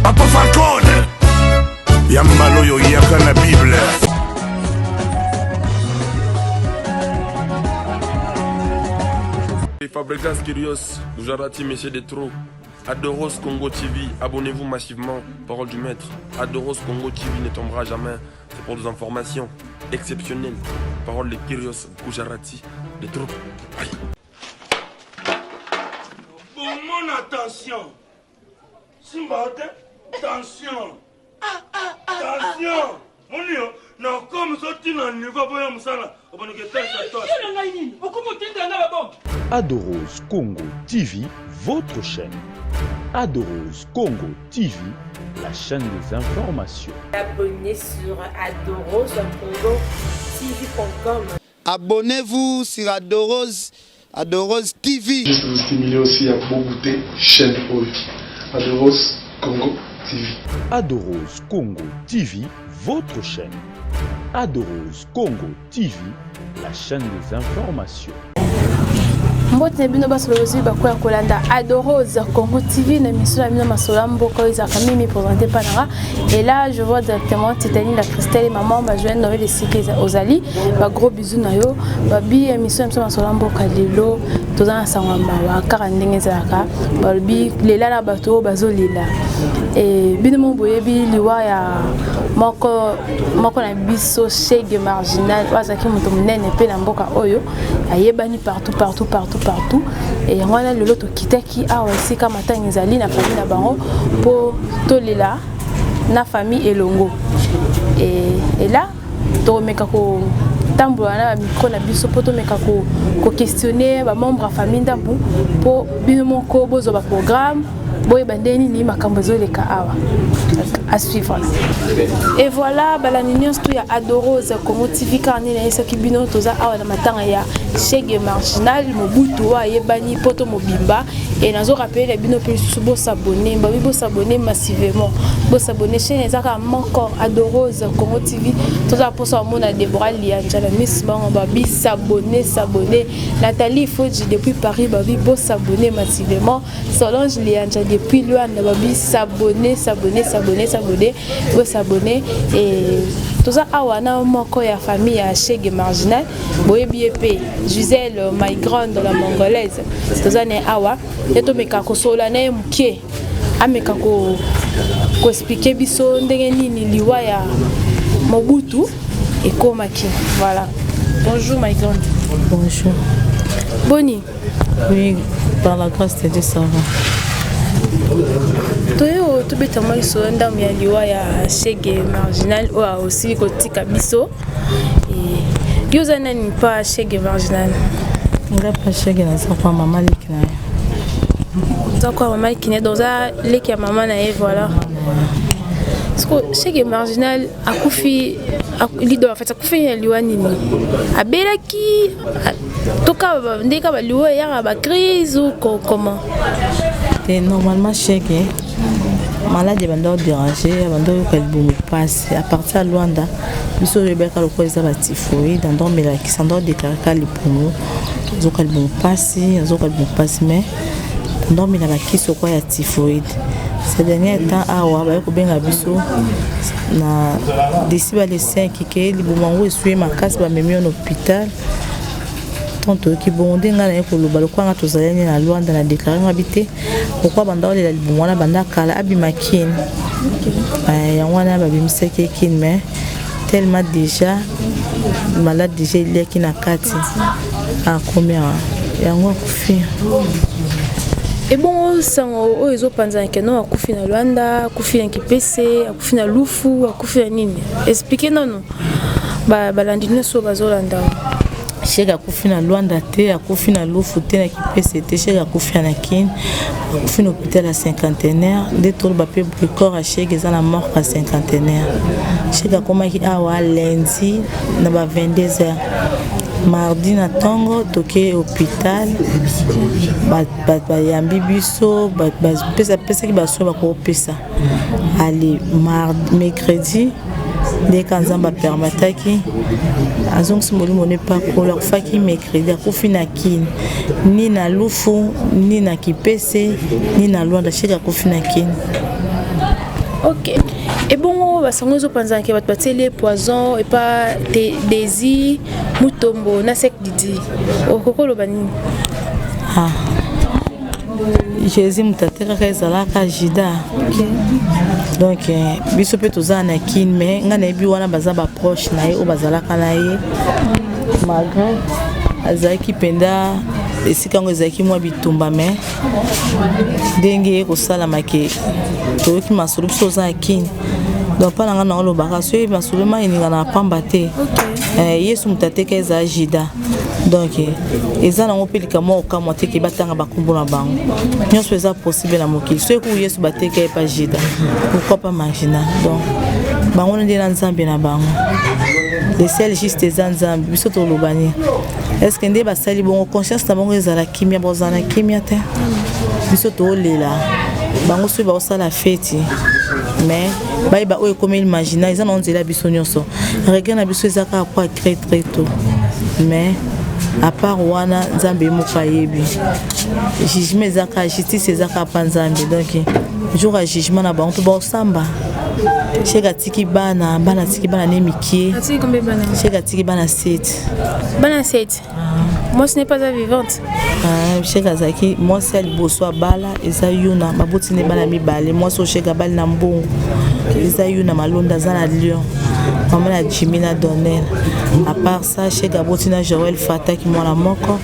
Papa Falcone Yambalo yo yaka la Bible. Fabregas Kyrios, Gujarati, Messieurs des Trous, Adoros Congo TV, abonnez-vous massivement, parole du maître. Adoros Congo TV ne tombera jamais, c'est pour des informations exceptionnelles. Parole de Kyrios, Gujarati, des Trous. Aïe. Bon, mon attention. Simba, attention. Attention. Mon Dieu, non, comme ça, tu n'as pas besoin de ça. Adoros Congo TV, votre chaîne. Adoros Congo TV, la chaîne des informations. Abonnez sur adoroscongo.tv.com. Abonnez-vous sur Adoros TV. Juste vous stimuler aussi à beaucoup goûter chaîne OI. Adoros Congo TV. Adoros Congo TV, votre chaîne. Adoros Congo TV, la chaîne des informations. Mbote bino basolozi bakoya kolanda Adoros Congo TV na mission amina masola mboko izaka mimi présenté panara et là je vois directement Titani la Christelle maman ba joindre Noël Sikeza Ozali ba gros bisous na yo ba bi émission masola mboka lelo tozana sangamba wa karandenge zaka ba bi lela la bato bazolela et bino moboye bi liwa ya moko na biso Chege marginal wazaki muto munene pe na mboka oyo ayebani partout et ngwana lelo to kitaki awa sika matanga ezali na famille na bango po tolela na famille elongo et là to meka ko tambola na micro na biso po to meka ko questionner ba membre famille ndambu po bino moko bozo ba programme boy bandeni ni makambo zoleka awa à suivre. Et voilà balaninions tout ya Adoros Congo TV karni na yesa kibino toza awa na matanga ya Chege marginal mobutu wa yebani poto mobimba et nazo rappeler bino pe subo s'abonner ba bo s'abonner massivement bo s'abonner chaîne ezaka encore Adoros Congo TV toza poso mona Deborah Lianja la Miss Bango ba bi s'abonner Nathalie Fodji depuis Paris ba bi bo s'abonner massivement Solange Lianja depuis Luanda ba bi s'abonner vous s'abonner et tout ça awana moko ya famille ya Chege marginal boye biep Gisèle my grande la mongolaise tout ça ne awa et to meka ko sola na mukie ameka ko expliquer biso ndenge nini liwa ya Mobutu et komaki voilà. Bonjour my grande. Bonjour. Boni. Oui, par la grâce de Dieu ça va. Toyo to betama iso ndam ya liwa ya Chege marginal ou aussi kotika biso et yoza nani pa Chege marginal nga pa Chege na kwa mama likina za kwa mama likina doza leki ya mama na e voilà parce que Chege marginal akufi lido en fait akufi ya liwa nini abelaki toka ndeka ba liwa ya ba crise ou comment. Et normalement Chege malade bando déranger bando kalbumu passe à partir de Luanda biso rebeka lokwa za batifoui dans mais la qui s'endort déclarer kalipumu zo kalbumu passe mais dans mais la qui so quoi ya typhoïde ces derniers temps awa ba ko benga biso na d'ici ba les 5 qui libumango esui makasi ba memi en hôpital tonto ki bonde ngana eko lobalo kwanga tozalani na Luanda na déclarer ngabité pourquoi banda le libumwana banda kala abimakine ya wana babimiseke kin mais tellement déjà malade déjà il est qui na kati a combien ya ngwa kufi. Et bon sango ozo panza ke no akufi na Luanda akufi na kipese akufi na lufu akufi na nini expliquez non balandine so bazolanda Chege akufi na Luanda te akufi na lufu te na kipese te Chege akufi na kin akufi na hôpital à cinquantenaire de tout ba pe corps à Chege za la mort à cinquantenaire Chege akomaki awa lundi na ba 22h mardi na tongo toke hôpital ba yambi biso ba pesa ki baso ba ko pesa allez mardi mercredi dès quand on va permettre qui azong simoli mone pas ko la faki mercredi akufi na kin ni na lufu ni na kipese ni na Luanda Chege akufi na kin Ok. Et bon, basango zo panza ke bat batele poison et pas désir mutombo na sek didi. Okokolo bani. Ah. Jésus mutateka ezalaka jida. OK. Donc biso pe tozana kin mais ngana ebi wana baza ba proche na ye o bazalaka na ye. Malgré azaki penda esikango ezaki mwa bitumba mais ndenge kosala make toyoki masolo biso za kin donc pas nanga na lobaka so masolo ma ininga na pamba te yesu mutateka eza jida donc eza nango pelika mo okamwa te ke batanga bakumbu na bango nyonso eza possible na mokili so eku yesu bateka ye pa jida pourquoi pas marginal donc bango nde na nzambe na bango les seuls juste eza nzambe biso tolobani est-ce que nde basali bongo conscience na bango ezala kimia bozana kimia te biso tolela bango so baosala feti mais bayeba oyo comme imaginer eza na nzela biso nyonso regard na biso eza ka kwa très très tôt mais à part wana nzambe moka yebi jugement eza ka justice eza ka pa nzambe donc jour à jugement na bango to bosamba chega tiki bana tiki bana ne mikie Atiki combien bana chega tiki bana 7 bana 7 moi ce n'est pas la vivante chega zaki moi celle boso bala eza yuna baboti ne bana mibale moi so chega bali na mbongo eza yuna malonda za na lion maman na Jimina Donnel à part ça chega botina Joël Fata qui moi la moko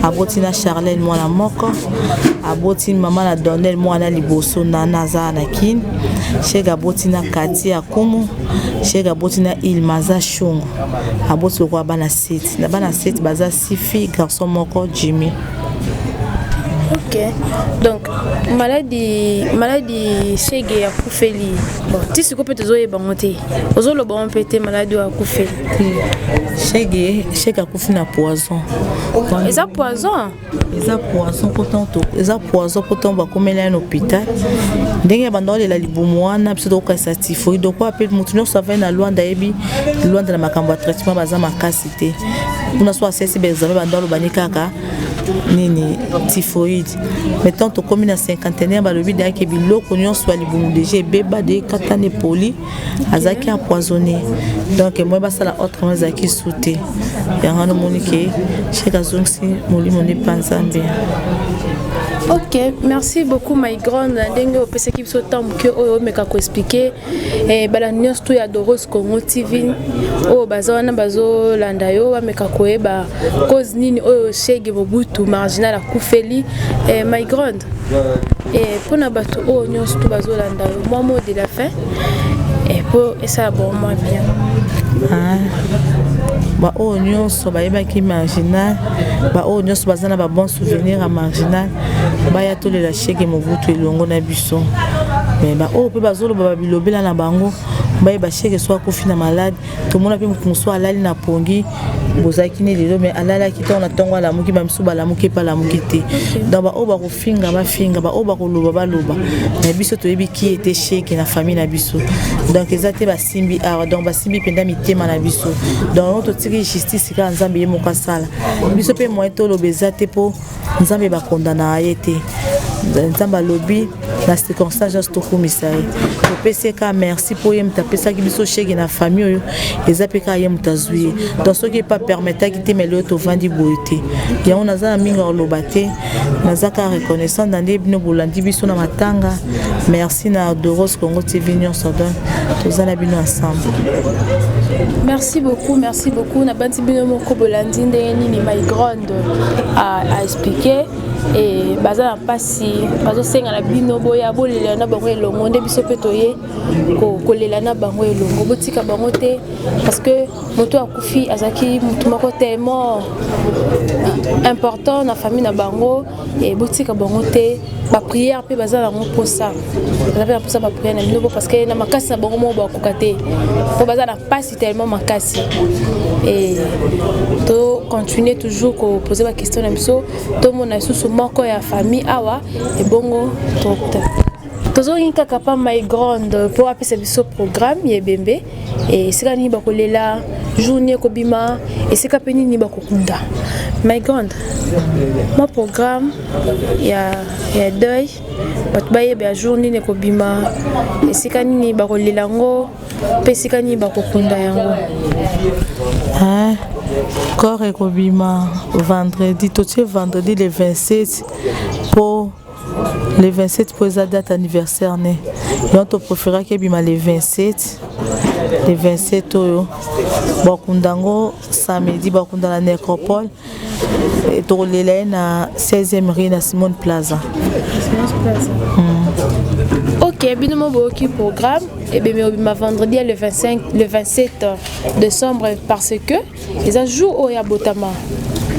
abotina Charlène moi la moko abotina maman na Donnel moi na liboso nana za na kin chega botina Kati Akumu chega botina Ilmaza Shungu aboti kwa bana 7 na bana 7 baza 6 filles garçon moko Jimmy. Ok, donc maladie chege ya kufeli bon ti siko pe tozoye bangote ozolo bon pété maladie ya kufeli chege akufi na poison eza poison pourtant ba komela na hôpital ndenge bandole la libumu wana biso to ka certifié donc quoi appelle mutu nyonso va na Luanda yebi Luanda na makambo ya traitement baza makasi te kuna so assesi ba examen bandolo banikaka nini typhoïde mettons to comme na cinquantenaire ba lobi da ke biloko nyonso ali bomu déjà beba de katane poli azaki empoisonné donc moi ba sala autrement azaki sauté yanga no monike cheka zonsi molimo ne panzambe. Ok, merci beaucoup my grande ndenge opesa ki biso temps que oyo meka ko expliquer bala nyonso to ya Doros Congo TV o bazana bazo landa yo wa meka ko eba cause nini oyo chege bobutu marginal akufeli my grande pona bato oyo nyonso to bazo landa yo moi mot de la fin pour ça bon moi bien ba oyo nyonso bayebaki marginal ba oyo nyonso bazana ba bon souvenir à marginal baya tolela chege mobutu elongo na biso mais ba oyo pe bazolo ba bilobela na bango bayeba chege so akufi na malade to mona pe muso alali na pongi bozaki ne lelo mais alala ki to na tongo la muki ba msu ba la muki pa la muki te donc ba oyo ba ko finga ba oyo ba ko loba na biso to yebi ki était chege na famille na biso donc ezate ba simbi donc ba simbi penda mitema na biso donc to tiki justice ka nzambe ye moka sala biso pe moyen to lobeza te po nzambe ba condamna ayete nzamba lobi na circonstance to komisa ye to peseka merci pour ye mtapesa ki biso chege na famille oyo ezapeka ye mtazui donc soki pas permettre ki te melo to vandi boité ya on azana minga olobate nazaka reconnaissant dans des bino bolandi biso na matanga merci na Doros Congo TV nyonso donc tozana bino ensemble. Merci beaucoup na banti bino moko bolandi ndenge nini my grande a expliqué et baza pasi bazo senga na bino boya bolela na bango elongo nde biso pe toye ko lela na bango elongo botika bango te parce que moto akufi azaki mutu moko tellement important na famille na bango et botika bango te ba prière pe baza na ngo posa ba prière na bino parce que na makasi na bango mo ba kokate po baza na pasi tellement makasi et to continuer toujours ko poser ba question na biso to mona susu moko ya famille awa et bongo tozoki kaka pa my grande pour apesa biso programme yebembe et sika nini bakolela journée kobima et sika pe nini bakokunda My grande, mon programme, il y a deuil, il y a journée de kobima, et si kanini bakolilango, pe si kanini bakokunda yango. Corps et kobima vendredi, tout ce vendredi le 27 pour le 27 pour la date anniversaire né. Et on te préférera que bima le 27 oyo. Bakundango samedi bakunda la nécropole et tolela na 16e rue na Simone Plaza. Ok, bien mon beau programme et bien ma vendredi le 27 décembre parce que ils ont jour au Yabotama.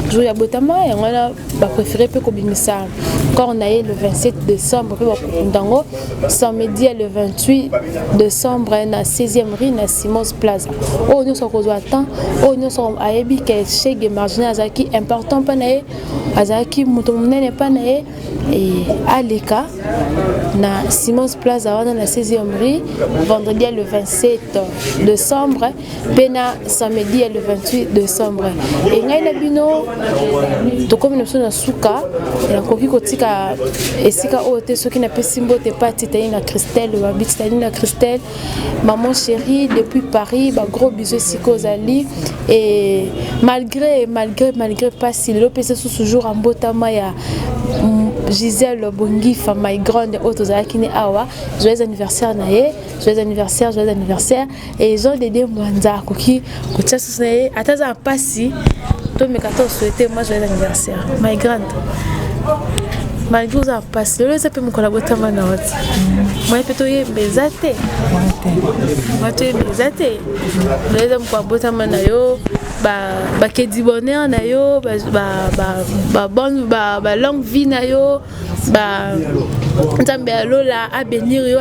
Jour Yabotama et on a préféré peu kobimisa. Quand on a eu le 27 décembre peu bakundango samedi le 28 décembre na 16e rue na Simone Plaza. Oh nous sommes au temps, oh nous sommes à Ebi que chèque marginal azaki important pas naé azaki mutomnene pas naé et Aleka na Simone Plaza dans la 16e rue vendredi le 27 décembre pena samedi le 28 décembre et ngai na bino to comme nous na suka et koki kotika esika ote soki na pesimbo te pati tani na Christelle ba bitani na Christelle maman chérie depuis Paris ba gros bisous sikozali et malgré pas si le PC sous jour en botama ya Gisèle Bongifa, my grande autozaki ni awa, joyeux anniversaire nae, joyeux anniversaire et Jean Dédé Mwanza koki kotia susnae ataza pasi to me 14 souhaiter moi joyeux anniversaire my grande malgré ça passe le ça peut me collaborer na wati moi peut to yembezate moi to yembezate le ça me collaborer na yo ba kedi bonheur na yo ba bonne ba longue vie na yo ba nzambe alola abénir yo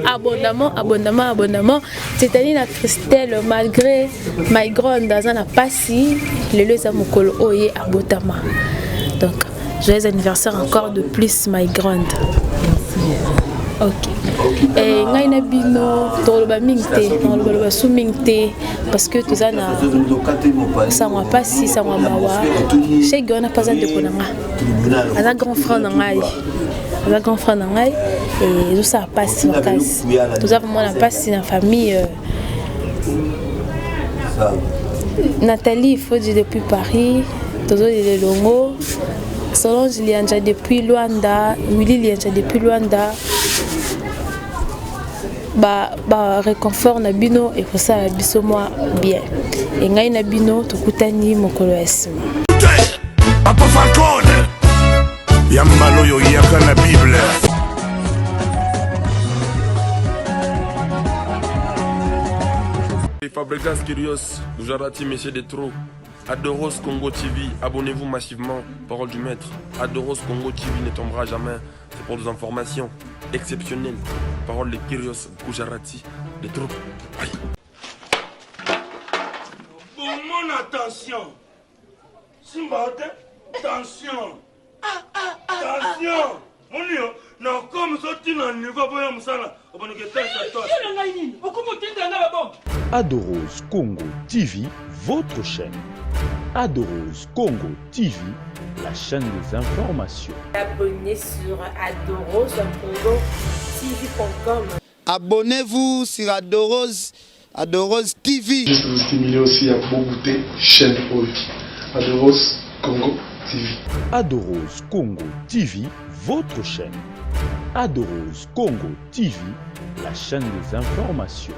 abondamment c'est-à-dire na Christelle malgré my grande dans na pasi le ça mokolo oye abotama donc joyeux anniversaire encore de plus my grande. Ok. Et ngai na bino toloba mingte, toloba su mingte parce que tout ça na ça m'a pas si ça m'a bawa. Chez Gona pas de konanga. Un grand frère na ngai. Un grand frère na ngai et tout ça passe en casse. Tout ça vraiment na passe dans famille Nathalie Fodji depuis Paris, Tozo de Longo. Solange Lianja depuis Luanda, Willy Lianja depuis Luanda. Ba réconfort na bino et pour ça biso moi bien. Et ngai na bino tokutani mokolo esima. Papa Falcone. Yambalo yo yaka na Bible. Fabregas Kyrios, Gujarati Messieurs des Trous. Adoros Congo TV, abonnez-vous massivement, parole du maître. Adoros Congo TV ne tombera jamais, c'est pour des informations exceptionnelles. Parole de Kyrios Gujarati, des troupes. Pour mon attention, Simbaote, attention, attention, mon Dieu, non, comme ça, tu n'as pas besoin de ça, on va nous guetter ça. Adoros Congo TV, votre chaîne. Adoros Congo TV, la chaîne des informations. Abonnez sur Adoros Congo TV.com. Abonnez-vous sur Adoros TV. Juste vous stimuler aussi à Bogoté, chaîne Ovi. Adoros Congo TV. Adoros Congo TV, votre chaîne. Adoros Congo TV, la chaîne des informations.